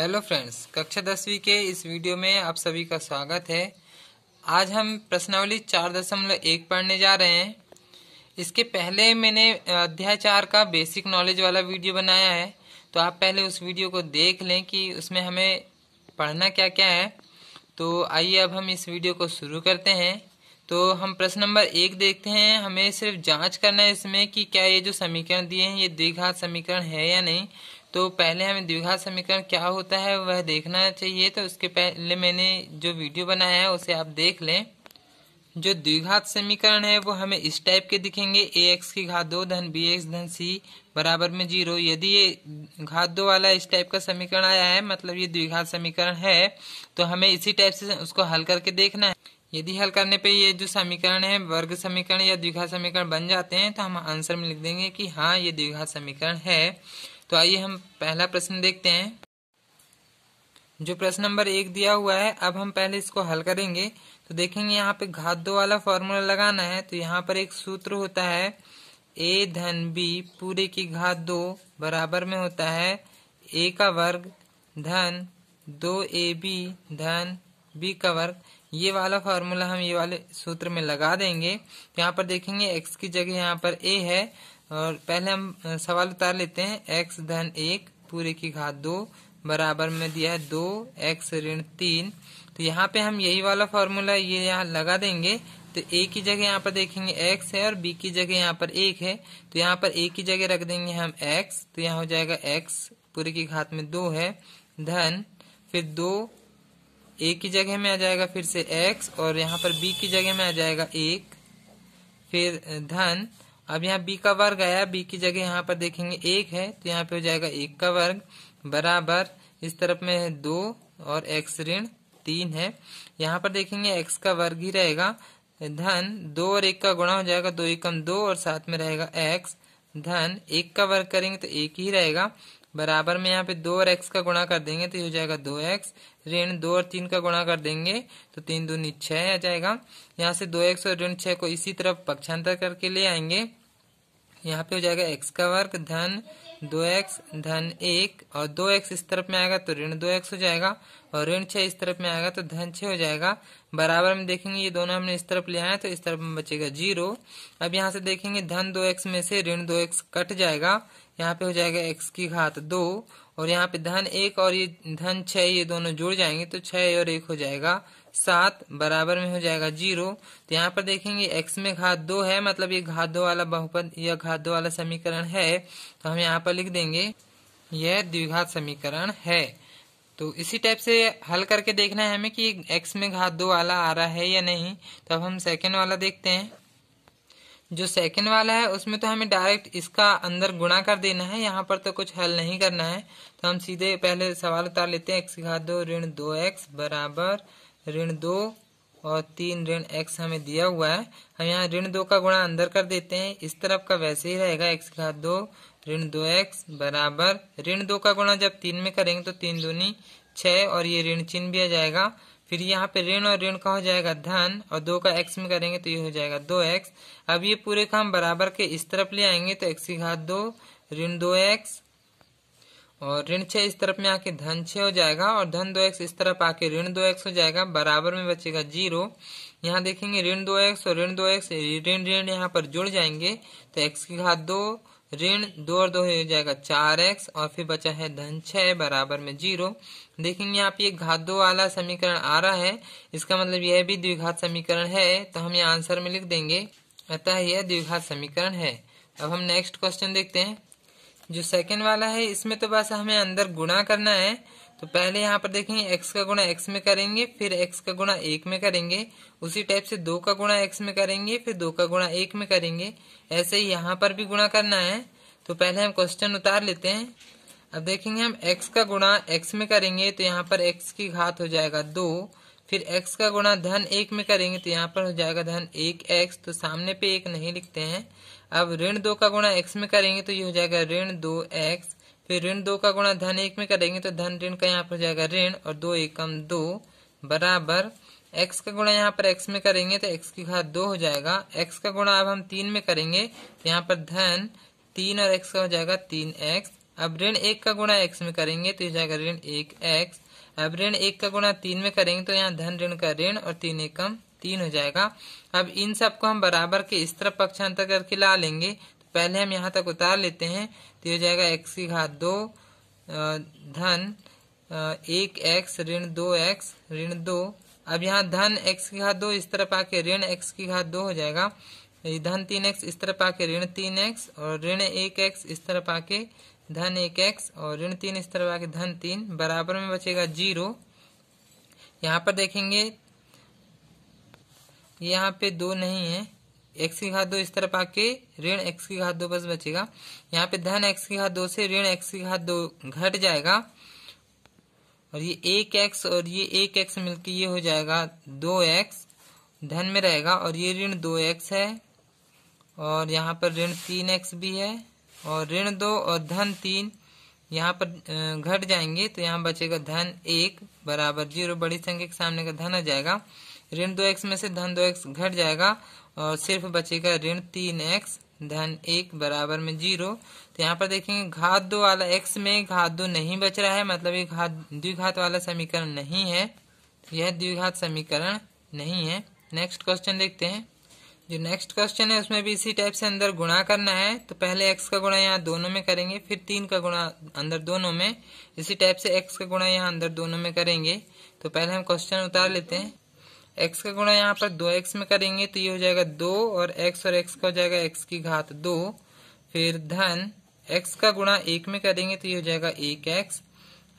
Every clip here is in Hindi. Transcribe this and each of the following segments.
हेलो फ्रेंड्स, कक्षा 10वीं के इस वीडियो में आप सभी का स्वागत है। आज हम प्रश्नावली 4.1 पढ़ने जा रहे हैं। इसके पहले मैंने अध्याय 4 का बेसिक नॉलेज वाला वीडियो बनाया है, तो आप पहले उस वीडियो को देख लें कि उसमें हमें पढ़ना क्या क्या है। तो आइए अब हम इस वीडियो को शुरू करते हैं। तो हम प्रश्न नंबर 1 देखते हैं। हमें सिर्फ जांच करना है इसमें कि क्या ये जो समीकरण दिए हैं ये द्विघात समीकरण है या नहीं। तो पहले हमें द्विघात समीकरण क्या होता है वह देखना चाहिए। तो उसके पहले मैंने जो वीडियो बनाया है उसे आप देख लें। जो द्विघात समीकरण है वो हमें इस टाइप के दिखेंगे। ax की घात 2 धन bx धन c बराबर में 0। यदि ये घात 2 वाला इस टाइप का समीकरण आया है, मतलब ये द्विघात समीकरण है, तो हमें इसी टाइप से उसको हल करके देखना है। यदि हल करने पे ये जो समीकरण है वर्ग समीकरण या द्विघात समीकरण बन जाते हैं, तो हम आंसर में लिख देंगे कि हाँ ये द्विघात समीकरण है। तो आइए हम पहला प्रश्न देखते हैं। जो प्रश्न नंबर 1 दिया हुआ है, अब हम पहले इसको हल करेंगे। तो देखेंगे यहाँ पे घात 2 वाला फॉर्मूला लगाना है। तो यहाँ पर एक सूत्र होता है a धन b पूरे की घात 2 बराबर में होता है a का वर्ग धन 2ab धन b का वर्ग। ये वाला फॉर्मूला हम ये वाले सूत्र में लगा देंगे। तो यहाँ पर देखेंगे x की जगह यहाँ पर a है, और पहले हम सवाल उतार लेते हैं। x धन 1 पूरे की घात 2 बराबर में दिया है 2x ऋण 3। तो यहाँ पे हम यही वाला फॉर्मूला ये यहाँ लगा देंगे। तो a की जगह यहाँ पर देखेंगे x है और b की जगह यहाँ पर 1 है। तो यहाँ पर a की जगह रख देंगे हम x। तो यहाँ हो जाएगा x पूरे की घात में 2 है धन फिर 2 a की जगह में आ जाएगा फिर से x, और यहाँ पर b की जगह में आ जाएगा 1 फिर धन। अब यहाँ b का वर्ग आया, b की जगह यहाँ पर देखेंगे 1 है, तो यहाँ पे हो जाएगा 1 का वर्ग बराबर इस तरफ में है 2 और x ऋण 3 है। यहाँ पर देखेंगे x का वर्ग ही रहेगा धन 2 और 1 का गुणा हो जाएगा 2 एकम 2 और साथ में रहेगा x धन 1 का वर्ग करेंगे तो 1 ही रहेगा बराबर में यहाँ पे 2 और x का गुणा कर देंगे तो ये हो जाएगा 2x ऋण 2 और 3 का गुणा कर देंगे तो 3 दूनी 6 आ जाएगा। यहाँ से 2x और ऋण 6 को इसी तरफ पक्षांतर करके ले आएंगे। यहाँ पे हो जाएगा x का वर्ग धन 2x धन 1 और 2x इस तरफ में आएगा तो ऋण 2x हो जाएगा, और ऋण 6 इस तरफ में आएगा तो धन 6 हो जाएगा। बराबर में देखेंगे ये दोनों हमने इस तरफ ले आए तो इस तरफ में बचेगा 0। अब यहाँ से देखेंगे धन 2x में से ऋण 2x कट जाएगा। यहाँ पे हो जाएगा x की घात 2 और यहाँ पे धन 1 और ये धन 6 ये दोनों जुड़ जाएंगे तो 6 और 1 हो जाएगा 7 बराबर में हो जाएगा 0। तो यहाँ पर देखेंगे x में घात 2 है, मतलब ये घात 2 वाला बहुपद या घात 2 वाला समीकरण है। तो हम यहाँ पर लिख देंगे यह द्विघात समीकरण है। तो इसी टाइप से हल करके देखना है हमें कि x में घात 2 वाला आ रहा है या नहीं। तो अब हम सेकेंड वाला देखते हैं। जो सेकंड वाला है उसमें तो हमें डायरेक्ट इसका अंदर गुणा कर देना है, यहाँ पर तो कुछ हल नहीं करना है। तो हम सीधे पहले सवाल उतार लेते हैं। x की घात 2 ऋण 2x बराबर ऋण 2 और 3 ऋण x हमें दिया हुआ है। हम यहाँ ऋण 2 का गुणा अंदर कर देते हैं, इस तरफ का वैसे ही रहेगा। x की घात 2 ऋण 2x बराबर ऋण 2 का गुणा जब 3 में करेंगे तो 3 दूनी 6 और ये ऋण चिन्ह भी आ जाएगा। फिर यहाँ पे ऋण और ऋण का हो जाएगा धन और 2 का x में करेंगे तो ये हो जाएगा 2x। अब ये पूरे का हम बराबर के इस तरफ ले आएंगे तो x की घात 2 ऋण 2x और ऋण 6 इस तरफ में आके धन 6 हो जाएगा, और धन 2x इस तरफ आके ऋण 2x हो जाएगा बराबर में बचेगा 0। यहाँ देखेंगे ऋण 2x और ऋण 2x ऋण ऋण यहाँ पर जुड़ जाएंगे तो x की घात 2 ऋण 2 और 2 हो जाएगा 4x और फिर बचा है धन 6 बराबर में 0। देखेंगे यहाँ पे घात 2 वाला समीकरण आ रहा है, इसका मतलब यह भी द्विघात समीकरण है। तो हम ये आंसर में लिख देंगे, अतः यह द्विघात समीकरण है। अब हम नेक्स्ट क्वेश्चन देखते हैं। जो सेकंड वाला है इसमें तो बस हमें अंदर गुणा करना है। तो पहले यहाँ पर देखेंगे x का गुणा x में करेंगे, फिर x का गुणा 1 में करेंगे, उसी टाइप से 2 का गुणा x में करेंगे, फिर 2 का गुणा 1 में करेंगे। ऐसे ही यहाँ पर भी गुणा करना है। तो पहले हम क्वेश्चन उतार लेते हैं। अब देखेंगे हम x का गुणा x में करेंगे तो यहाँ पर x की घात हो जाएगा 2, फिर x का गुणा धन 1 में करेंगे तो यहाँ पर हो जाएगा धन 1x, तो सामने पे 1 नहीं लिखते हैं। अब ऋण 2 का गुणा x में करेंगे तो ये हो जाएगा ऋण 2x, फिर ऋण 2 का गुणा धन 1 में करेंगे तो धन ऋण का यहाँ पर हो जाएगा ऋण और 2 एकम 2 बराबर x का गुणा यहाँ पर x में करेंगे तो x की घात 2 हो जाएगा। x का गुणा अब हम 3 में करेंगे तो यहाँ पर धन 3 और x का हो जाएगा 3x। अब ऋण 1 का गुणा x में करेंगे तो हो जाएगा ऋण 1x। अब ऋण 1 का गुणा 3 में करेंगे तो यहाँ धन ऋण का ऋण और 3 एकम 3 हो जाएगा। अब इन सबको हम बराबर के इस तरफ पक्षांतर करके ला लेंगे। तो पहले हम यहाँ तक उतार लेते हैं तो हो जाएगा x की घात 2 धन 1x ऋण 2x ऋण 2। अब यहाँ धन x की घात 2 इस तरफ आके ऋण x की घात 2 हो जाएगा। धन 3x इस तरफ आके ऋण 3x और ऋण 1x इस तरफ आके धन 1x और ऋण 3 इस तरफ आके धन 3 बराबर में बचेगा 0। यहाँ पर देखेंगे यहाँ पे 2 नहीं है, x की घात 2 इस तरफ आके ऋण x की घात 2 बस बचेगा। यहाँ पे धन x की घात 2 से ऋण x की घात 2 घट जाएगा और ये 1x और ये 1x मिलके ये हो जाएगा 2x धन में रहेगा और ये ऋण 2x है और यहाँ पर ऋण 3x भी है और ऋण 2 और धन 3 यहाँ पर घट जाएंगे तो यहाँ बचेगा धन 1 बराबर 0। बड़ी संख्या के सामने का धन आ जाएगा। ऋण 2x में से धन 2x घट जाएगा और सिर्फ बचेगा ऋण 3x धन 1 बराबर में 0। तो यहाँ पर देखेंगे घात 2 वाला x में घात 2 नहीं बच रहा है, मतलब ये द्विघात वाला समीकरण नहीं है, यह द्विघात समीकरण नहीं है। नेक्स्ट क्वेश्चन देखते हैं। जो नेक्स्ट क्वेश्चन है उसमें भी इसी टाइप से अंदर गुणा करना है। तो पहले x का गुणा यहाँ दोनों में करेंगे, फिर 3 का गुणा अंदर दोनों में, इसी टाइप से x का गुणा यहाँ अंदर दोनों में करेंगे। तो पहले हम क्वेश्चन उतार लेते हैं। x का गुणा यहाँ पर 2x में करेंगे तो ये हो जाएगा 2 और x का हो जाएगा x की घात 2। फिर धन x का गुणा 1 में करेंगे तो ये हो जाएगा 1x।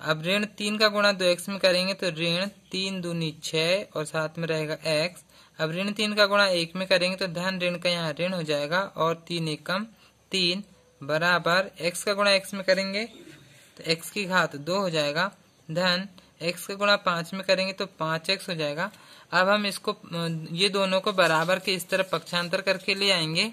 अब ऋण 3 का गुणा 2x में करेंगे तो ऋण 3 दूनी 6 और साथ में रहेगा x। अब ऋण 3 का गुणा 1 में करेंगे तो धन ऋण का यहाँ ऋण हो जाएगा और 3 एकम 3 बराबर x का गुणा x में करेंगे तो x की घात 2 हो जाएगा धन x का गुणा 5 में करेंगे तो 5x हो जाएगा। अब हम इसको ये दोनों को बराबर के इस तरफ पक्षांतर करके ले आएंगे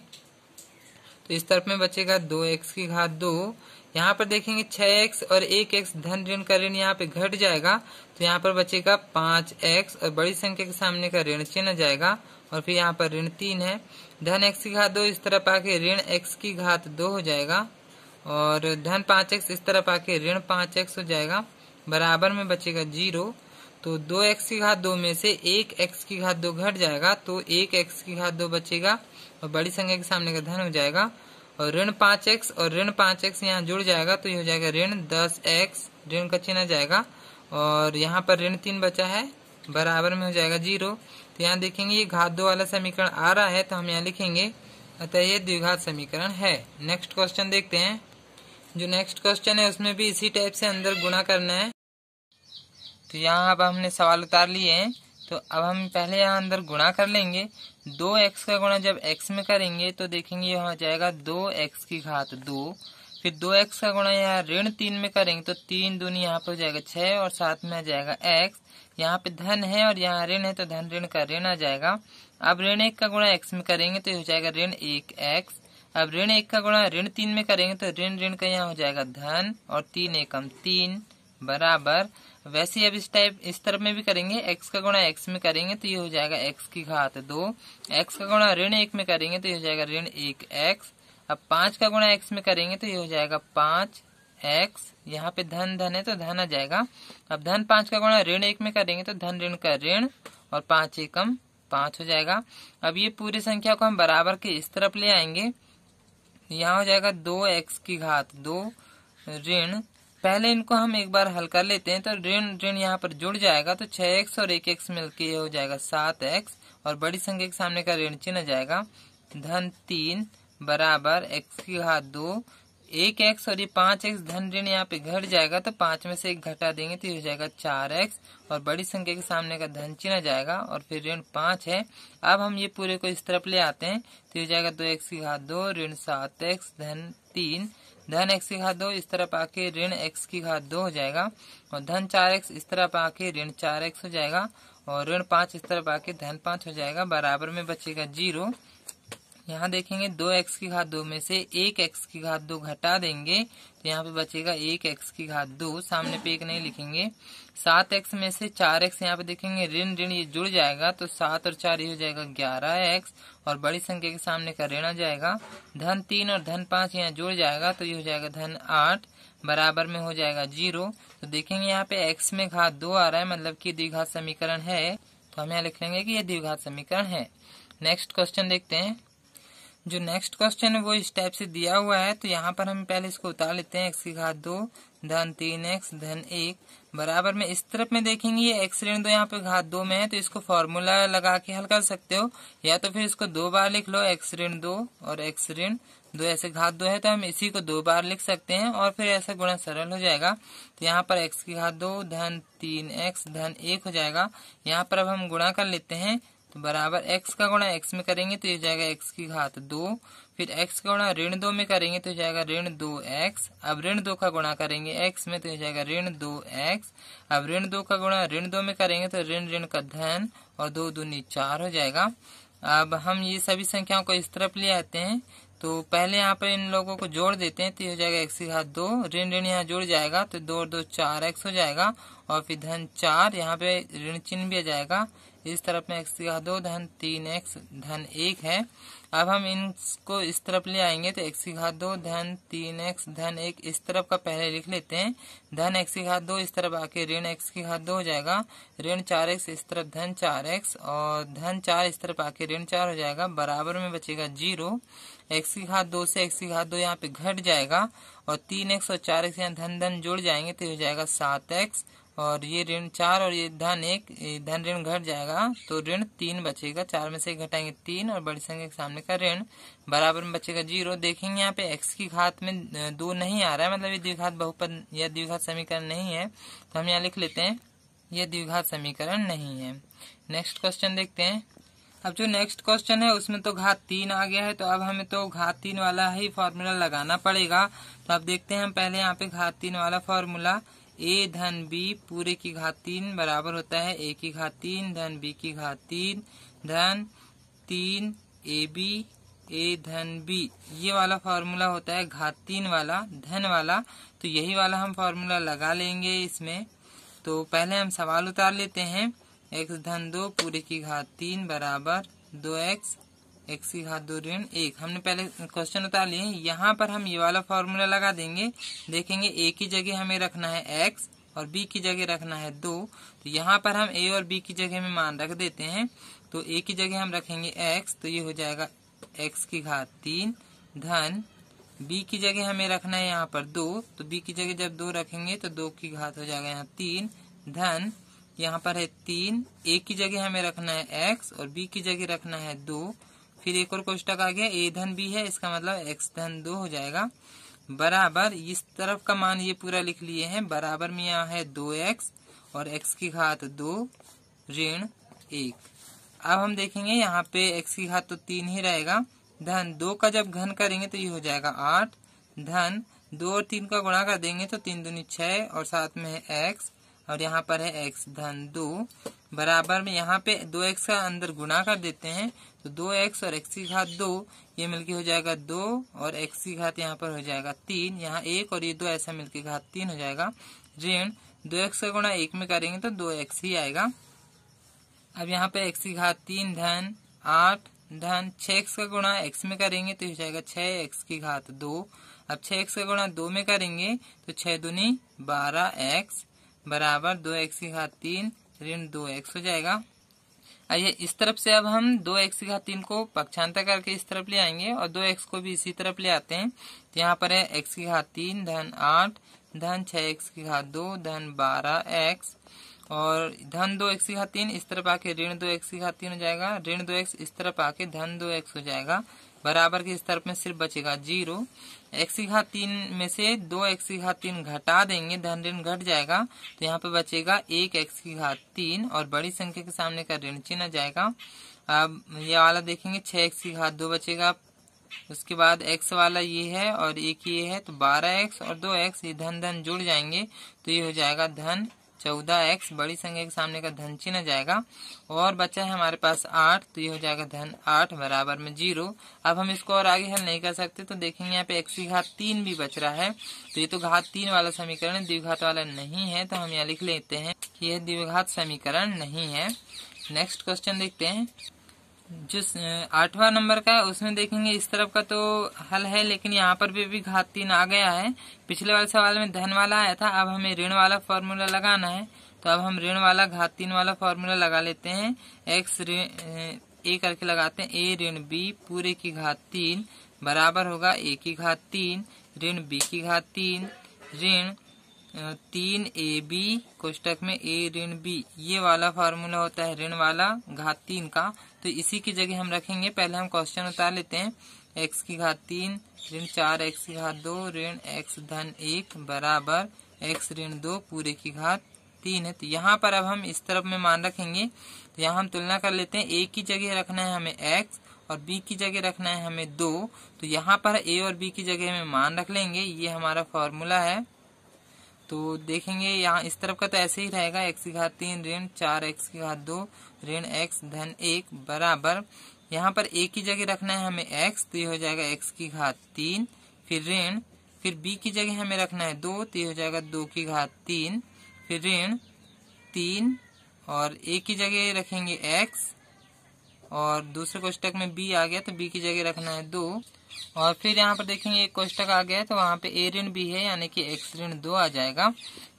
तो इस तरफ में बचेगा 2x की घात 2। यहाँ पर देखेंगे 6x और 1x धन ऋण का ऋण यहाँ पे घट जाएगा तो यहाँ पर बचेगा 5x और बड़ी संख्या के सामने का ऋण चिन्ह जाएगा और फिर यहाँ पर ऋण 3 है। धन x की घात 2 इस तरफ आके ऋण x की घात 2 हो जाएगा और धन 5x इस तरफ आके ऋण 5x हो जाएगा बराबर में बचेगा 0। तो 2x की घात 2 में से 1x की घात 2 घट जाएगा तो 1x की घात 2 बचेगा और बड़ी संख्या के सामने का धन हो जाएगा और ऋण 5x और ऋण 5x यहाँ जुड़ जाएगा तो ये हो जाएगा ऋण 10x ऋण का चिन्ह जाएगा और यहाँ पर ऋण 3 बचा है बराबर में हो जाएगा 0। तो यहाँ देखेंगे ये घात 2 वाला समीकरण आ रहा है तो हम यहाँ लिखेंगे अतः ये द्विघात समीकरण है। नेक्स्ट क्वेश्चन देखते हैं। जो नेक्स्ट क्वेश्चन है उसमें भी इसी टाइप से अंदर गुणा करना है। तो यहाँ अब हमने सवाल उतार लिए हैं तो अब हम पहले यहाँ अंदर गुणा कर लेंगे। 2x का गुणा जब x में करेंगे तो देखेंगे यहाँ जाएगा 2x की घात 2। फिर 2x का गुणा यहाँ ऋण 3 में करेंगे तो 3 दूनी यहाँ पे हो जाएगा 6 और साथ में आ जाएगा x। यहाँ पे धन है और यहाँ ऋण है तो धन ऋण का ऋण आ जाएगा। अब ऋण 1 का गुणा x में करेंगे तो हो जाएगा ऋण 1x। अब ऋण 1 का गुणा ऋण 3 में करेंगे तो ऋण ऋण का यहाँ हो जाएगा धन और 3 एकम 3 बराबर। वैसे ही अब इस तरफ में भी करेंगे। x का गुणा x में करेंगे तो ये हो जाएगा x की घात 2। x का गुणा ऋण 1 में करेंगे तो ये हो जाएगा ऋण 1x। अब 5 का गुणा x में करेंगे तो ये हो जाएगा 5x। यहाँ पे धन धन है तो धन आ जाएगा। अब धन 5 का गुणा ऋण 1 में करेंगे तो धन ऋण का ऋण और 5 एकम 5 हो जाएगा। अब ये पूरी संख्या को हम बराबर के इस तरफ ले आएंगे। यहाँ हो जाएगा 2x की घात 2 ऋण, पहले इनको हम एक बार हल कर लेते हैं तो ऋण ऋण यहाँ पर जुड़ जाएगा तो 6x और 1x मिलके हो जाएगा 7x और बड़ी संख्या के सामने का ऋण चिन्ह जाएगा धन 3 बराबर x की घात 2। 1x और ये 5x धन ऋण यहाँ पे घट जाएगा तो 5 में से 1 घटा देंगे तो ये हो जाएगा 4x और बड़ी संख्या के सामने का धन चिन्ह जाएगा और फिर ऋण 5 है। अब हम ये पूरे को इस तरफ ले आते हैं तो ये हो जाएगा 2x की घात 2 ऋण 7x धन 3 धन x की घात 2 इस तरफ आके ऋण x की घात 2 हो जाएगा और धन 4x इस तरफ आके ऋण 4x हो जाएगा और ऋण 5 इस तरफ आके धन 5 हो जाएगा बराबर में बचेगा 0। यहाँ देखेंगे 2x की घात 2 में से 1x की घात 2 घटा देंगे तो यहाँ पे बचेगा 1x की घात 2, सामने पे 1 नहीं लिखेंगे। 7x में से 4x यहाँ पे देखेंगे ऋण ऋण ये जुड़ जाएगा तो 7 और 4 ये हो जाएगा 11x और बड़ी संख्या के सामने का ऋण आ जाएगा। धन 3 और धन 5 यहाँ जुड़ जाएगा तो ये हो जाएगा धन 8 बराबर में हो जाएगा 0। तो देखेंगे यहाँ पे x में घात 2 आ रहा है, मतलब कि द्विघात समीकरण है, तो हम यहाँ लिख लेंगे कि ये द्विघात समीकरण है। नेक्स्ट क्वेश्चन देखते हैं। जो नेक्स्ट क्वेश्चन है वो इस टाइप से दिया हुआ है, तो यहाँ पर हम पहले इसको उतार लेते हैं। x की घात 2 धन 3x धन 1 बराबर में इस तरफ में देखेंगे ये x ऋण 2 यहाँ पे घात 2 में है, तो इसको फॉर्मूला लगा के हल कर सकते हो, या तो फिर इसको 2 बार लिख लो, x ऋण 2 और x ऋण 2 ऐसे घात 2 है तो हम इसी को 2 बार लिख सकते हैं और फिर ऐसा गुणा सरल हो जाएगा। तो यहाँ पर x की घात 2 धन 3x धन 1 हो जाएगा। यहाँ पर अब हम गुणा कर लेते हैं, तो बराबर x का गुणा x में करेंगे तो ये जाएगा x की घात 2, फिर x का गुणा ऋण 2 में करेंगे तो जाएगा ऋण 2x। अब ऋण 2 का गुणा करेंगे x में तो ये जाएगा ऋण 2x। अब ऋण 2 का गुणा ऋण 2 में करेंगे तो ऋण ऋण का धन और 2 दूनी 4 हो जाएगा। अब हम ये सभी संख्याओं को इस तरफ ले आते हैं, तो पहले यहाँ पर इन लोगों को जोड़ देते हैं, तो ये हो जाएगा x की घात 2, ऋण ऋण यहाँ जुड़ जाएगा तो 2 और 2 4x हो जाएगा, और फिर धन 4 यहाँ पे ऋण चिन्ह भी आ जाएगा। इस तरफ में x की घात 2 धन 3x धन 1 है। अब हम इनको इस तरफ ले आएंगे तो x की घात 2 धन 3x धन 1 इस तरफ का पहले लिख लेते हैं, धन x की घात 2 इस तरफ आके ऋण x की घात 2 हो जाएगा, ऋण 4x इस तरफ धन 4x और धन 4 इस तरफ आके ऋण 4 हो जाएगा, बराबर में बचेगा 0। x की घात 2 से x की घात 2 यहाँ पे घट जाएगा और 3x और 4x यहाँ धन धन जुड़ जाएंगे तो हो जाएगा 7x, और ये ऋण 4 और ये धन 1 धन ऋण घट जाएगा तो ऋण 3 बचेगा, 4 में से घटाएंगे 3 और बड़ी संख्या के सामने का ऋण बराबर में बचेगा 0। देखेंगे यहाँ पे x की घात में 2 नहीं आ रहा है, मतलब ये द्विघात बहुपद या द्विघात समीकरण नहीं है, तो हम यहाँ लिख लेते हैं ये द्विघात समीकरण नहीं है। नेक्स्ट क्वेश्चन देखते हैं। अब जो नेक्स्ट क्वेश्चन है उसमें तो घात 3 आ गया है, तो अब हमें तो घात 3 वाला ही फॉर्मूला लगाना पड़ेगा। तो अब देखते हैं हम पहले यहाँ पे घात 3 वाला फॉर्मूला, a धन b पूरे की घात 3 बराबर होता है a की घात 3 धन b की घात 3 धन 3 ab a धन b। ये वाला फॉर्मूला होता है घात 3 वाला धन वाला, तो यही वाला हम फॉर्मूला लगा लेंगे इसमें। तो पहले हम सवाल उतार लेते हैं, x धन 2 पूरे की घात 3 बराबर 2x x की घात 2 ऋण 1। हमने पहले क्वेश्चन उतार लिए, यहाँ पर हम ये वाला फॉर्मूला लगा देंगे। देखेंगे a की जगह हमें रखना है x और b की जगह रखना है 2, तो यहाँ पर हम a और b की जगह में मान रख देते हैं। तो a की जगह हम रखेंगे x, तो ये हो जाएगा x की घात 3 धन b की जगह हमें रखना है यहाँ पर 2, तो b की जगह जब 2 रखेंगे तो 2 की घात हो जाएगा यहाँ 3 धन यहाँ पर है 3, a की जगह हमें रखना है x और b की जगह रखना है 2, फिर एक और कोष्टक आ गया a धन b है, इसका मतलब x धन 2 हो जाएगा, बराबर इस तरफ का मान ये पूरा लिख लिए हैं, बराबर में यहाँ है 2x और x की घात 2 ऋण 1। अब हम देखेंगे यहाँ पे x की घात तो 3 ही रहेगा, धन 2 का जब घन करेंगे तो ये हो जाएगा 8, धन 2 और 3 का गुणा कर देंगे तो 3 दूनी 6 और साथ में है x और यहाँ पर है x धन 2, बराबर में यहाँ पे 2x का अंदर गुणा कर देते हैं, तो 2x और x की घात 2 ये मिलके हो जाएगा 2 और x की घात यहाँ पर हो जाएगा 3, यहाँ 1 और ये 2 ऐसा मिलके घात 3 हो जाएगा, ऋण 2x का गुणा 1 में करेंगे तो 2x ही आएगा। अब यहाँ पे x की घात 3 धन 8 धन 6x का गुणा x में करेंगे तो हो जाएगा 6x की घात 2। अब 6x का गुणा 2 में करेंगे तो 6 दूनी 12x बराबर 2x की घात 3 ऋण 2x हो जाएगा। आइए इस तरफ से अब हम 2x की घात 3 को पक्षांतर करके इस तरफ ले आएंगे और 2x को भी इसी तरफ ले आते हैं, तो यहाँ पर है x की घात 3 धन 8 धन 6x की घात 2 धन 12x और धन 2x की घात 3 इस तरफ आके ऋण 2x की घात 3 हो जाएगा, ऋण 2x इस तरफ आके धन 2x हो जाएगा, बराबर के इस तरफ में सिर्फ बचेगा 0। x की घात 3 में से 2x की घात 3 घटा देंगे, धन ऋण घट जाएगा, तो यहाँ पे बचेगा 1x की घात 3 और बड़ी संख्या के सामने का ऋण चिन्ह आ जाएगा। अब ये वाला देखेंगे 6x की घात 2 बचेगा, उसके बाद x वाला ये है और एक ये है, तो 12x और 2x ये धन धन जुड़ जाएंगे तो ये हो जाएगा धन 14x, बड़ी संख्या के सामने का धन चिन्ह जाएगा, और बचा है हमारे पास 8, तो ये हो जाएगा धन 8 बराबर में 0। अब हम इसको और आगे हल नहीं कर सकते, तो देखेंगे यहाँ पे x की घात 3 भी बच रहा है, तो ये तो घात 3 वाला समीकरण है, द्विघात वाला नहीं है, तो हम यहाँ लिख लेते हैं कि यह द्विघात समीकरण नहीं है। नेक्स्ट क्वेश्चन देखते हैं। जो 8वां नंबर का है उसमें देखेंगे इस तरफ का तो हल है, लेकिन यहाँ पर भी घात 3 आ गया है। पिछले वाले सवाल में धन वाला आया था, अब हमें ऋण वाला फॉर्मूला लगाना है। तो अब हम ऋण वाला घात 3 वाला फॉर्मूला लगा लेते हैं। एक्स ए करके लगाते हैं, ए ऋण बी पूरे की घात 3 बराबर होगा ए की घात 3 ऋण बी की घात 3 ऋण 3ab कोष्टक में ए ऋण बी। ये वाला फार्मूला होता है ऋण वाला घात 3 का। तो इसी की जगह हम रखेंगे। पहले हम क्वेश्चन उतार लेते हैं। x की घात 3 ऋण 4x की घात 2 ऋण x धन 1 बराबर x ऋण 2 पूरे की घात 3 है। तो यहाँ पर अब हम इस तरफ में मान रखेंगे। तो यहाँ हम तुलना कर लेते हैं। a की जगह रखना है हमें x और b की जगह रखना है हमें 2। तो यहाँ पर a और b की जगह में मान रख लेंगे। ये हमारा फॉर्मूला है। तो देखेंगे यहाँ इस तरफ का तो ऐसे ही रहेगा। x की घात 3 ऋण 4x की घात 2 ऋण x धन 1 बराबर यहाँ पर a की जगह रखना है हमें x, तो ये हो जाएगा x की घात 3 फिर ऋण फिर b की जगह हमें रखना है 2, तो ये हो जाएगा 2 की घात 3 फिर ऋण 3 और a की जगह रखेंगे x और दूसरे कोष्टक में b आ गया तो b की जगह रखना है 2 और फिर यहाँ पर देखेंगे एक कोष्टक आ गया है तो वहाँ पे a ऋण b है यानी कि x ऋण 2 आ जाएगा।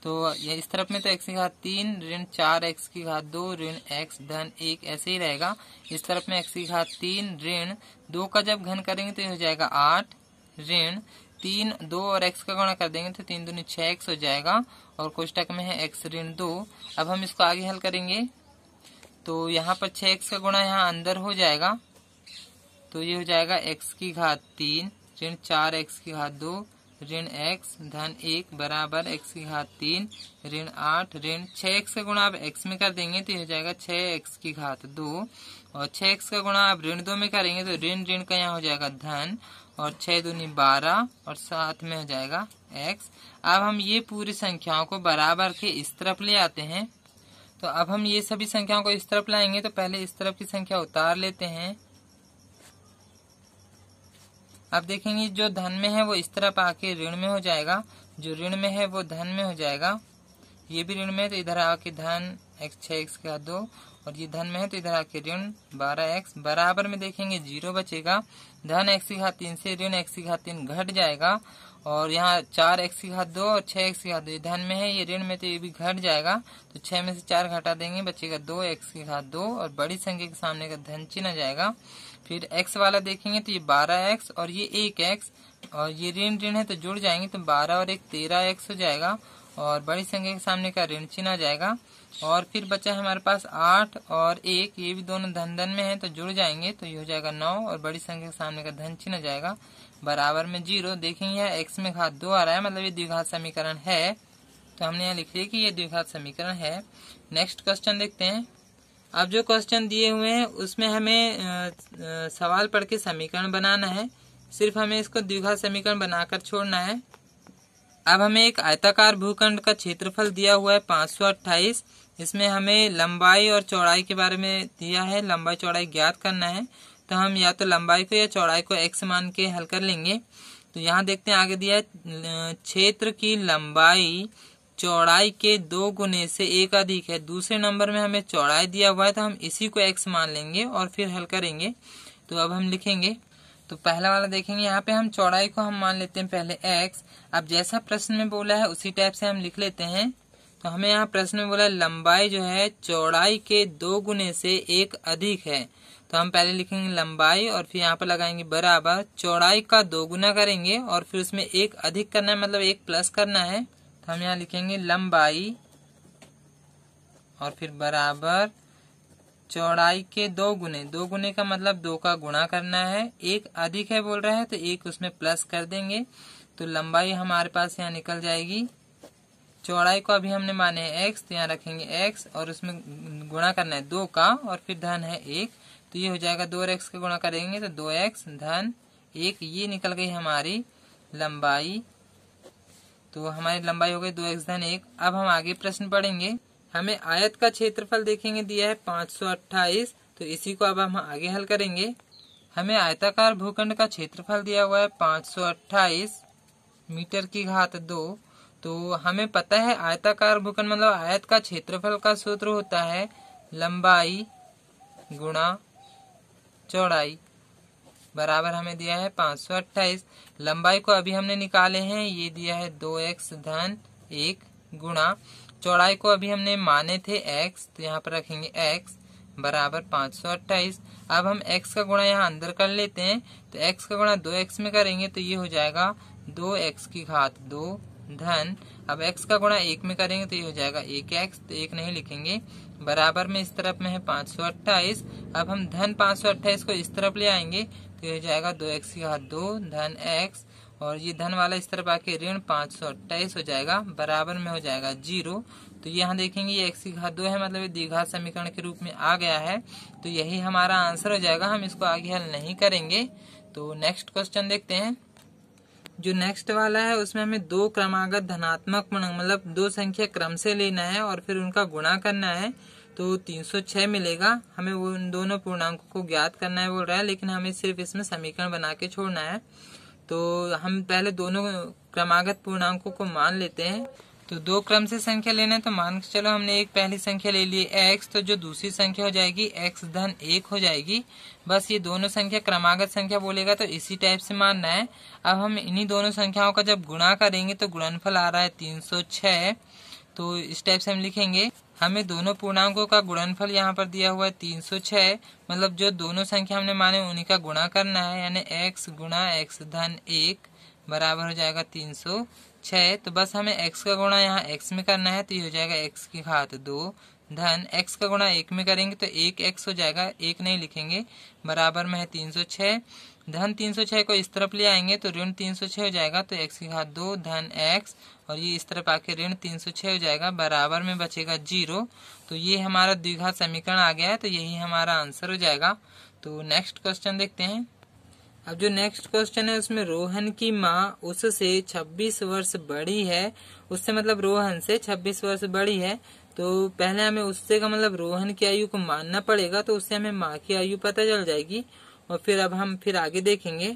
तो ये इस तरफ में तो x की घात 3 ऋण 4x की घात 2 ऋण x धन 1 ऐसे ही रहेगा। इस तरफ में x की घात 3 ऋण 2 का जब घन करेंगे तो ये हो जाएगा 8 ऋण 3 2 और x का गुणा कर देंगे तो 3 दूनी 6x हो जाएगा और कोष्टक में है x ऋण 2। अब हम इसको आगे हल करेंगे तो यहाँ पर 6x का गुणा यहाँ अंदर हो जाएगा तो ये हो जाएगा x की घात 3 ऋण 4x की घात 2 ऋण x धन 1 बराबर x की घात 3 ऋण 8 ऋण 6x का गुणा अब x में कर देंगे तो ये हो जाएगा 6x की घात 2 और 6x का गुणा अब ऋण 2 में करेंगे तो ऋण ऋण का यहाँ हो जाएगा धन और 6 दूनी 12 और साथ में हो जाएगा x। अब हम ये पूरी संख्याओं को बराबर के इस तरफ ले आते हैं। तो अब हम ये सभी संख्याओं को इस तरफ लाएंगे तो पहले इस तरफ की संख्या उतार लेते हैं। अब देखेंगे जो धन में है वो इस तरफ आके ऋण में हो जाएगा, जो ऋण में है वो धन में हो जाएगा। ये भी ऋण में है तो इधर आके धन x 6x का 2 और ये धन में है तो इधर आके ऋण 12x बराबर में देखेंगे 0 बचेगा। धन x की घात 3 से ऋण x की घात 3 घट जाएगा और यहाँ 4x की घात 2 और 6x की घात 2 ये धन में है ये ऋण में तो ये भी घट जाएगा। तो 6 में से 4 घटा देंगे बचेगा 2x की घात 2 और बड़ी संख्या के सामने का धन चिन्ह जाएगा। फिर x वाला देखेंगे तो ये 12x और ये 1x और ये ऋण ऋण है तो जुड़ जाएंगे तो 12 और 1 13x हो जाएगा और बड़ी संख्या के सामने का ऋण चिन्ह आ जाएगा। और फिर बचा हमारे पास 8 और 1 ये भी दोनों धन धन में है तो जुड़ जाएंगे तो ये हो जाएगा 9 और बड़ी संख्या के सामने का धन चिन्ह जाएगा बराबर में 0। देखेंगे यहाँ x में घात 2 आ रहा है मतलब ये द्विघात समीकरण है तो हमने यहाँ लिख लिया कि ये द्विघात समीकरण है। नेक्स्ट क्वेश्चन देखते हैं। अब जो क्वेश्चन दिए हुए हैं उसमें हमें सवाल पढ़ के समीकरण बनाना है, सिर्फ हमें इसको द्विघात समीकरण बनाकर छोड़ना है। अब हमें एक आयताकार भूखंड का क्षेत्रफल दिया हुआ है 528। इसमें हमें लंबाई और चौड़ाई के बारे में दिया है, लंबाई चौड़ाई ज्ञात करना है। तो हम या तो लंबाई को या चौड़ाई को x मान के हल कर लेंगे। तो यहाँ देखते हैं आगे दिया है क्षेत्र की लंबाई चौड़ाई के 2 गुने से 1 अधिक है। दूसरे नंबर में हमें चौड़ाई दिया हुआ है तो हम इसी को x मान लेंगे और फिर हल करेंगे। तो अब हम लिखेंगे तो पहला वाला देखेंगे यहाँ पे हम चौड़ाई को हम मान लेते हैं पहले x। अब जैसा प्रश्न में बोला है उसी टाइप से हम लिख लेते हैं। तो हमें यहाँ प्रश्न में बोला है लंबाई जो है चौड़ाई के 2 गुने से 1 अधिक है। तो हम पहले लिखेंगे लंबाई और फिर यहाँ पर लगाएंगे बराबर चौड़ाई का 2 गुना करेंगे और फिर उसमें 1 अधिक करना है मतलब 1 प्लस करना है। तो हम यहाँ लिखेंगे लंबाई और फिर बराबर चौड़ाई के 2 गुने, 2 गुने का मतलब 2 का गुणा करना है। 1 अधिक है बोल रहा है तो 1 उसमें प्लस कर देंगे तो लंबाई हमारे पास यहाँ निकल जाएगी। चौड़ाई को अभी हमने माने है x तो यहाँ रखेंगे x और उसमें गुणा करना है 2 का और फिर धन है 1 तो ये हो जाएगा 2 और x का गुणा करेंगे तो 2x धन 1 ये निकल गई हमारी लंबाई। तो हमारी लंबाई हो गई 2x धन 1। अब हम आगे प्रश्न पढ़ेंगे। हमें आयत का क्षेत्रफल देखेंगे दिया है 528 तो इसी को अब हम आगे हल करेंगे। हमें आयताकार भूखंड का क्षेत्रफल दिया हुआ है 528 मीटर की घात 2। तो हमें पता है आयताकार भूखंड मतलब आयत का क्षेत्रफल का सूत्र होता है लंबाई गुणा चौड़ाई बराबर हमें दिया है 528। लंबाई को अभी हमने निकाले हैं, ये दिया है 2x धन 1 गुणा चौड़ाई को अभी हमने माने थे x, तो यहाँ पर रखेंगे x बराबर 528। अब हम x का गुणा यहाँ अंदर कर लेते हैं, तो x का गुणा 2x में करेंगे तो ये हो जाएगा 2x की घात 2 धन, अब x का गुणा 1 में करेंगे तो ये हो जाएगा 1x, तो 1 नहीं लिखेंगे, बराबर में इस तरफ में है 528। अब हम धन 528 को इस तरफ ले आएंगे तो ये हो जाएगा 2x की घात 2 धन x, और ये धन वाला इस तरफ आके ऋण 528 हो जाएगा, बराबर में हो जाएगा 0। तो यहाँ देखेंगे ये x की घात 2 है, मतलब ये द्विघात समीकरण के रूप में आ गया है, तो यही हमारा आंसर हो जाएगा। हम इसको आगे हल नहीं करेंगे। तो नेक्स्ट क्वेश्चन देखते हैं। जो नेक्स्ट वाला है उसमें हमें दो क्रमागत धनात्मक पूर्णांक, मतलब दो संख्या क्रम से लेना है और फिर उनका गुणा करना है, तो 306 मिलेगा। हमें वो उन दोनों पूर्णांकों को ज्ञात करना है बोल रहा है, लेकिन हमें सिर्फ इसमें समीकरण बना के छोड़ना है। तो हम पहले दोनों क्रमागत पूर्णांकों को मान लेते हैं। तो दो क्रम से संख्या लेना है, तो मान के चलो हमने एक पहली संख्या ले ली x, तो जो दूसरी संख्या हो जाएगी x धन 1 हो जाएगी। बस ये दोनों संख्या क्रमागत संख्या बोलेगा तो इसी टाइप से मानना है। अब हम इन्हीं दोनों संख्याओं का जब गुणा करेंगे तो गुणनफल आ रहा है 306, तो इस टाइप से हम लिखेंगे। हमें दोनों पूर्णांकों का गुणनफल यहाँ पर दिया हुआ है 306, मतलब जो दोनों संख्या हमने माने उन्हीं का गुणा करना है, यानी x गुणा x धन 1 बराबर हो जाएगा 306। तो बस हमें x का गुणा यहाँ x में करना है, तो ये हो जाएगा x की घात 2 धन x का गुणा 1 में करेंगे तो 1x हो जाएगा, 1 नहीं लिखेंगे, बराबर में है 306 धन 306 को इस तरफ ले आएंगे तो ऋण 306 हो जाएगा, तो x की घात 2 धन x, और ये इस तरफ आके ऋण 306 हो जाएगा, बराबर में बचेगा 0। तो ये हमारा द्विघात समीकरण आ गया है, तो यही हमारा आंसर हो जाएगा। तो नेक्स्ट क्वेश्चन देखते हैं। अब जो नेक्स्ट क्वेश्चन है उसमें रोहन की माँ उससे 26 वर्ष बड़ी है, उससे मतलब रोहन से 26 वर्ष बड़ी है, तो पहले हमें उससे का मतलब रोहन की आयु को मानना पड़ेगा, तो उससे हमें माँ की आयु पता चल जाएगी, और फिर अब हम फिर आगे देखेंगे।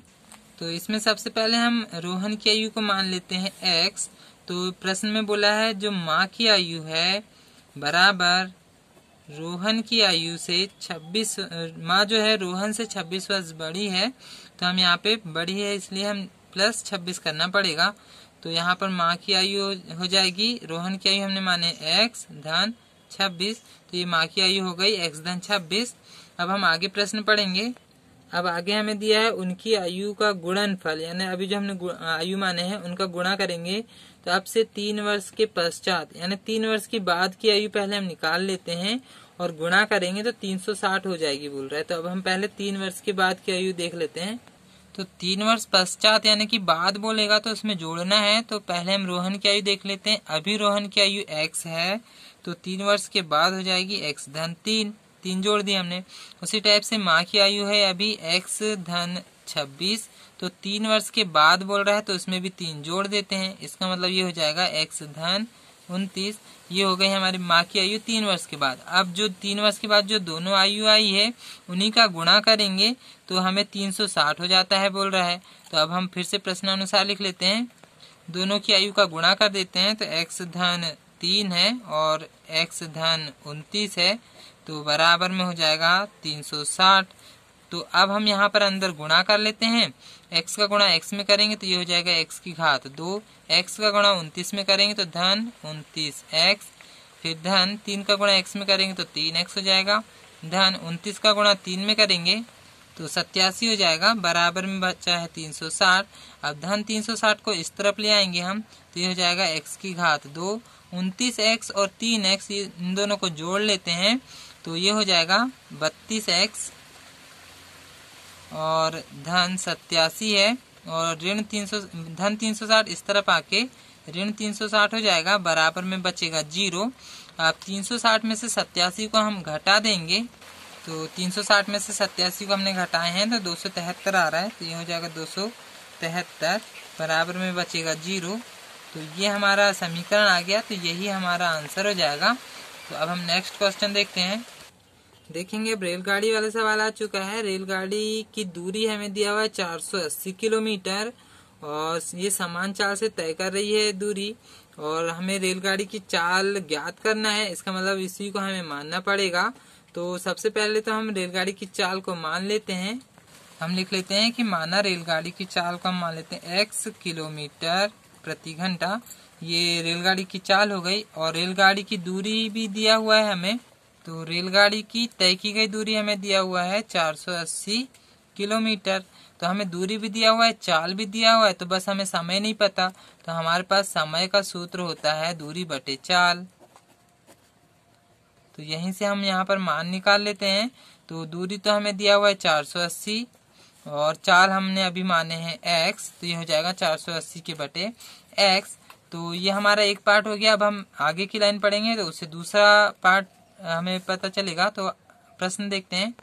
तो इसमें सबसे पहले हम रोहन की आयु को मान लेते हैं x। तो प्रश्न में बोला है जो माँ की आयु है बराबर रोहन की आयु से 26, माँ जो है रोहन से 26 वर्ष बड़ी है, तो हम यहाँ पे बड़ी है इसलिए हम प्लस 26 करना पड़ेगा। तो यहाँ पर माँ की आयु हो जाएगी, रोहन की आयु हमने माने x धन 26, तो ये माँ की आयु हो गई x धन 26। अब हम आगे प्रश्न पढ़ेंगे। अब आगे हमें दिया है उनकी आयु का गुणनफल, यानी अभी जो हमने आयु माने हैं उनका गुणा करेंगे, तो अब से 3 वर्ष के पश्चात यानी 3 वर्ष के बाद की आयु पहले हम निकाल लेते हैं और गुणा करेंगे तो 360 हो जाएगी बोल रहा है। तो अब हम पहले 3 वर्ष के बाद की आयु देख लेते हैं। तो 3 वर्ष पश्चात यानी कि बाद बोलेगा तो उसमें जोड़ना है, तो पहले हम रोहन की आयु देख लेते हैं। अभी रोहन की आयु x है, तो 3 वर्ष के बाद हो जाएगी x धन 3 जोड़ दिए हमने। उसी टाइप से माँ की आयु है अभी x धन 26, तो 3 वर्ष के बाद बोल रहा है तो उसमें भी 3 जोड़ देते हैं, इसका मतलब ये हो जाएगा x धन 29। ये हो गई हमारी माँ की आयु 3 वर्ष के बाद। अब जो 3 वर्ष के बाद जो दोनों आयु आई है उन्हीं का गुणा करेंगे तो हमें 360 हो जाता है बोल रहा है। तो अब हम फिर से प्रश्नानुसार लिख लेते हैं, दोनों की आयु का गुणा कर देते हैं, तो x धन 3 है और x धन 29 है, तो बराबर में हो जाएगा 360। तो अब हम यहाँ पर अंदर गुणा कर लेते हैं, x का गुणा x में करेंगे तो ये हो जाएगा x की घात 2, x का गुणा 29 में करेंगे तो धन 29x, फिर धन 3 का गुणा x में करेंगे तो 3x हो जाएगा, धन 29 का गुणा 3 में करेंगे तो 87 हो जाएगा, बराबर में बचा है 360। अब धन 360 को इस तरफ ले आएंगे हम, तो ये हो जाएगा x की घात 2, 29x और 3x इन दोनों को जोड़ लेते हैं, तो ये हो जाएगा 32x और धन 87 है, और धन 360 इस तरफ आके ऋण 360 हो जाएगा, बराबर में बचेगा 0। अब 360 में से 87 को हम घटा देंगे, तो 360 में से 87 को हमने घटाए हैं तो 273 आ रहा है, तो ये हो जाएगा 273, बराबर में बचेगा 0। तो ये हमारा समीकरण आ गया, तो यही हमारा आंसर हो जाएगा। तो अब हम नेक्स्ट क्वेश्चन देखते हैं। देखेंगे अब रेलगाड़ी वाला सवाल आ चुका है। रेलगाड़ी की दूरी हमें दिया हुआ है 480 किलोमीटर और ये समान चाल से तय कर रही है दूरी, और हमें रेलगाड़ी की चाल ज्ञात करना है, इसका मतलब इसी को हमें मानना पड़ेगा। तो सबसे पहले तो हम रेलगाड़ी की चाल को मान लेते हैं। हम लिख लेते हैं कि माना रेलगाड़ी की चाल को हम मान लेते हैं x किलोमीटर प्रति घंटा। ये रेलगाड़ी की चाल हो गई और रेलगाड़ी की दूरी भी दिया हुआ है हमें। तो रेलगाड़ी की तय की गई दूरी हमें दिया हुआ है 480 किलोमीटर। तो हमें दूरी भी दिया हुआ है, चाल भी दिया हुआ है, तो बस हमें समय नहीं पता। तो हमारे पास समय का सूत्र होता है दूरी बटे चाल। तो यहीं से हम यहाँ पर मान निकाल लेते हैं। तो दूरी तो हमें दिया हुआ है 480 और चाल हमने अभी माने हैं x, तो ये हो जाएगा 480 के बटे x। तो ये हमारा एक पार्ट हो गया। अब हम आगे की लाइन पढ़ेंगे तो उससे दूसरा पार्ट हमें पता चलेगा। तो प्रश्न देखते हैं।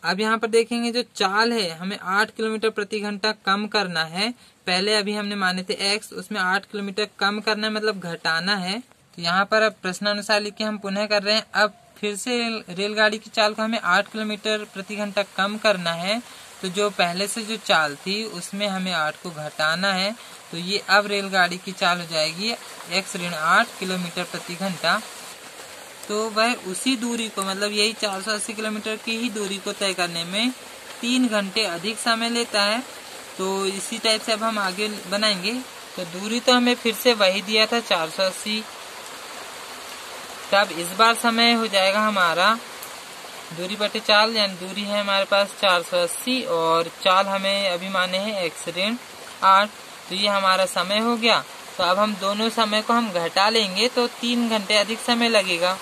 अब यहाँ पर देखेंगे जो चाल है हमें 8 किलोमीटर प्रति घंटा कम करना है। पहले अभी हमने माने थे x, उसमें 8 किलोमीटर कम करना है, मतलब घटाना है। तो यहाँ पर अब प्रश्नानुसार लिख के हम पुनः कर रहे हैं। अब फिर से रेलगाड़ी की चाल को हमें 8 किलोमीटर प्रति घंटा कम करना है। तो जो पहले से जो चाल थी उसमें हमें 8 को घटाना है। तो ये अब रेलगाड़ी की चाल हो जाएगी x ऋण 8 किलोमीटर प्रति घंटा। तो वह उसी दूरी को, मतलब यही 480 किलोमीटर की ही दूरी को तय करने में 3 घंटे अधिक समय लेता है। तो इसी टाइप से अब हम आगे बनाएंगे। तो दूरी तो हमें फिर से वही दिया था 480। तब इस बार समय हो जाएगा हमारा दूरी बटे चाल, यानी दूरी है हमारे पास 480 और चाल हमें अभी माने हैं x ऋण 8। तो ये हमारा समय हो गया। तो अब हम दोनों समय को हम घटा लेंगे तो 3 घंटे अधिक समय लगेगा।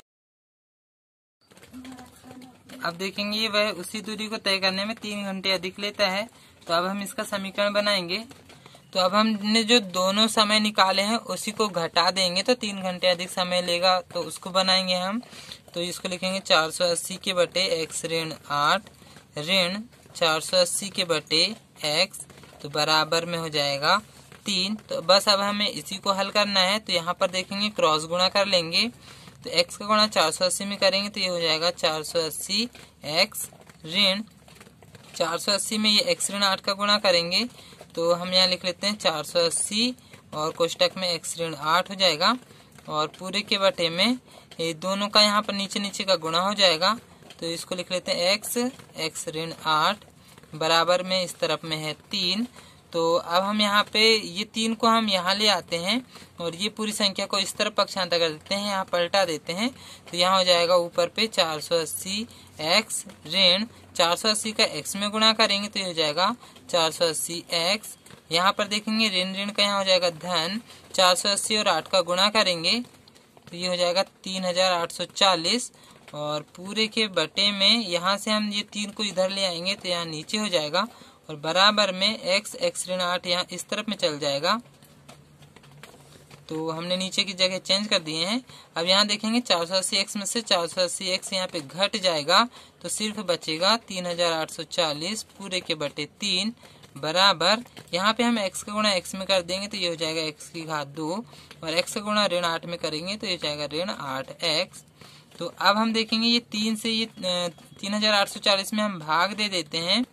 अब देखेंगे वह उसी दूरी को तय करने में 3 घंटे अधिक लेता है। तो अब हम इसका समीकरण बनाएंगे। तो अब हमने जो दोनों समय निकाले हैं उसी को घटा देंगे तो 3 घंटे अधिक समय लेगा। तो उसको बनाएंगे हम। तो इसको लिखेंगे 480 के बटे x ऋण 8 ऋण 480 के बटे x, तो बराबर में हो जाएगा 3। तो बस अब हमें इसी को हल करना है। तो यहाँ पर देखेंगे क्रॉस गुणा कर लेंगे। तो x का गुणा 480 में करेंगे तो ये हो जाएगा 480 x ऋण 480 में ये x ऋण 8 का गुणा करेंगे तो हम यहाँ लिख लेते हैं 480 और कोष्टक में x ऋण 8 हो जाएगा और पूरे के बटे में ये दोनों का यहाँ पर नीचे नीचे का गुणा हो जाएगा। तो इसको लिख लेते हैं x ऋण 8 बराबर में इस तरफ में है 3। तो अब हम यहाँ पे ये 3 को हम यहाँ ले आते हैं और ये पूरी संख्या को इस तरफ पक्षांतर कर देते हैं, यहाँ पलटा देते हैं। तो यहाँ हो जाएगा ऊपर पे 480 x ऋण 480 का x में गुणा करेंगे तो ये हो जाएगा 480 x। यहाँ पर देखेंगे ऋण ऋण का यहाँ हो जाएगा धन, 480 और 8 का गुणा करेंगे तो ये हो जाएगा 3840 और पूरे के बटे में यहाँ से हम ये 3 को इधर ले आएंगे तो यहाँ नीचे हो जाएगा और बराबर में x ऋण 8 यहाँ इस तरफ में चल जाएगा। तो हमने नीचे की जगह चेंज कर दिए हैं। अब यहाँ देखेंगे 480x में से 480x यहाँ पे घट जाएगा तो सिर्फ बचेगा 3840 पूरे के बटे 3 बराबर, यहाँ पे हम x का गुणा x में कर देंगे तो ये हो जाएगा x की घात 2 और x का गुणा ऋण 8 में करेंगे तो ये हो जाएगा ऋण 8x। तो अब हम देखेंगे ये 3 से ये 3840 में हम भाग दे देते हैं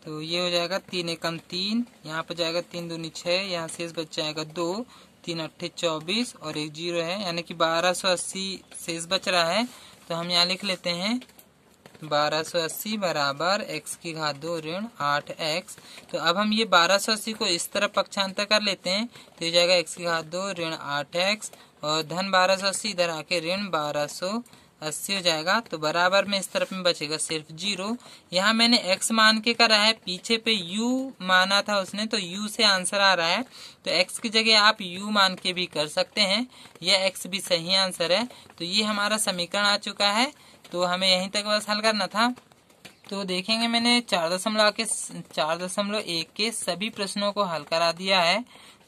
तो ये हो जाएगा 3 एकम 3, यहाँ पर जाएगा 3 दूनी 6, यहाँ शेष बच जाएगा 2, 3 अट्ठे 24 और एक 0 है, यानी कि 1280 शेष बच रहा है। तो हम यहाँ लिख लेते हैं 1280 बराबर x की घात 2 ऋण 8x। तो अब हम ये 1280 को इस तरफ पक्षांतर कर लेते हैं तो ये जाएगा x की घात 2 ऋण 8x और धन 1280 इधर आके ऋण 1280 हो जाएगा। तो बराबर में इस तरफ में बचेगा सिर्फ 0। यहाँ मैंने x मान के करा है, पीछे पे u माना था उसने तो u से आंसर आ रहा है। तो x की जगह आप u मान के भी कर सकते हैं, यह x भी सही आंसर है। तो ये हमारा समीकरण आ चुका है। तो हमें यहीं तक बस हल करना था। तो देखेंगे मैंने 4.1 के सभी प्रश्नों को हल करा दिया है।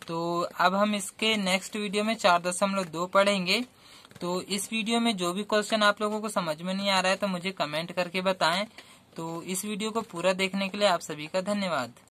तो अब हम इसके नेक्स्ट वीडियो में 4.2 पढ़ेंगे। तो इस वीडियो में जो भी क्वेश्चन आप लोगों को समझ में नहीं आ रहा है तो मुझे कमेंट करके बताएं। तो इस वीडियो को पूरा देखने के लिए आप सभी का धन्यवाद।